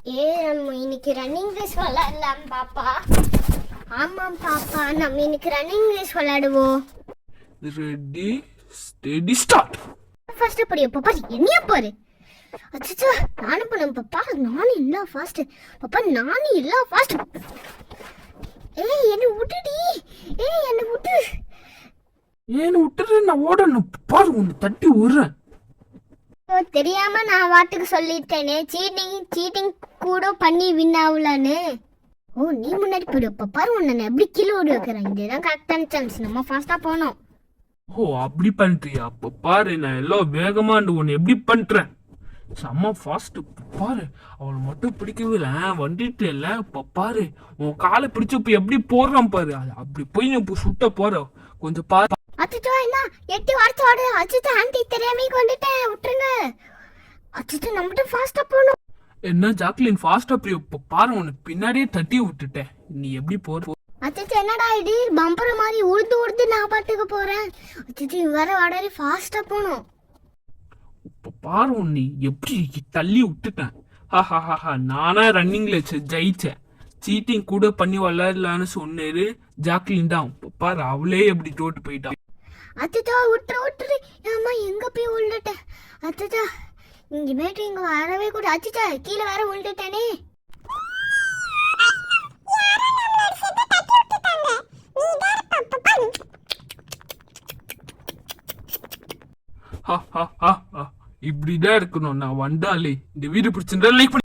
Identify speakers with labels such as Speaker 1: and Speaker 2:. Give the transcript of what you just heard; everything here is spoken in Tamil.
Speaker 1: நம்ம இன்னைக்கு ரன்னிங் ரேஸ் விளையாடலாம் பாப்பா. ஆமாம் பாப்பா, நம்ம இன்னைக்கு ரன்னிங் ரேஸ் விளையாடுவோம்.
Speaker 2: Ready steady start.
Speaker 1: ஃபர்ஸ்ட் படிய பாப்பா, என்னையா பாரு. அச்சச்சோ, நானும் பண்ணேன் பாப்பா, நானும் இல்ல ஃபாஸ்ட். பாப்பா நானும் இல்ல ஃபாஸ்ட். ஏய் என்ன விட்டுடி, ஏய் என்ன விட்டு.
Speaker 2: ஏன்னு விட்டுட்டு நான் ஓடணும் பாரு, உன்னை தட்டி விடுறேன்.
Speaker 1: தெரியாம நான் வாட்டுக்கு சொல்லிட்டேனே, சீட்டிங் கூட பண்ணி வின் ஆகலான்னு. ஓ நீ முன்னாடி போயிடு பாரு, உன்னை எப்படி கீழே ஓடி வைக்கிறேன். இதுதான் கரெக்டான சான்ஸ், நம்ம ஃபாஸ்டா போனோம்.
Speaker 2: ஓ அப்படி பண்றியா? அப்ப பாரு, நான் எல்லாம் வேகமா உன்னை எப்படி பண்றேன். செம்ம ஃபாஸ்ட் பாரு. அவளை மட்டும் பிடிக்கவே இல்லை, வந்துட்டு இல்ல. இப்ப பாரு, உன் காலை பிடிச்சப்ப எப்படி போடுறான் பாரு. அப்படி போய் நீ சுட்ட போற, கொஞ்சம் பாரு.
Speaker 1: அச்சோ என்ன எட்டி வார்த்தோடு. அச்சோ ஆண்டி தெரியாம கொண்டுட்டேன், விட்டுருங்க. அச்சோ நம்மகிட்ட ஃபாஸ்டா போகணும்.
Speaker 2: என்ன ஜாக்லின் ஃபாஸ்டா போய் பாரு, உன்னை பின்னாடியே தட்டி விட்டுட்டேன். நீ எப்படி போற?
Speaker 1: அச்சோ என்னடா இது பம்பர் மாதிரி உழுந்து நான் பாட்டுக்கு போறேன். அச்சோ வேற வாடகை ஃபாஸ்டா போகணும்.
Speaker 2: இப்ப பாரு, உன்னை எப்படி தள்ளி விட்டுட்டேன். ஹாஹாஹா, நானா ரன்னிங்ல ஜெயிச்சேன். சீட்டிங் கூட பண்ணி விளையாடலான்னு சொன்னேரு ஜாக்லின் தான். பாரு, அவளே எப்படி தோட்டு போயிட்டான்.
Speaker 1: அச்சோ விட்டுரு. ஏமா எங்க போய் விழுந்துட்டேன். அச்சோ இங்கேமேட்டு இங்க வரவே கூட. அச்சோ கீழே வேற விழுந்துட்டேனே.
Speaker 2: இப்படிதான் இருக்கணும். நான் வந்தாலே இந்த வீடு பிடிச்சிருந்தா லைக்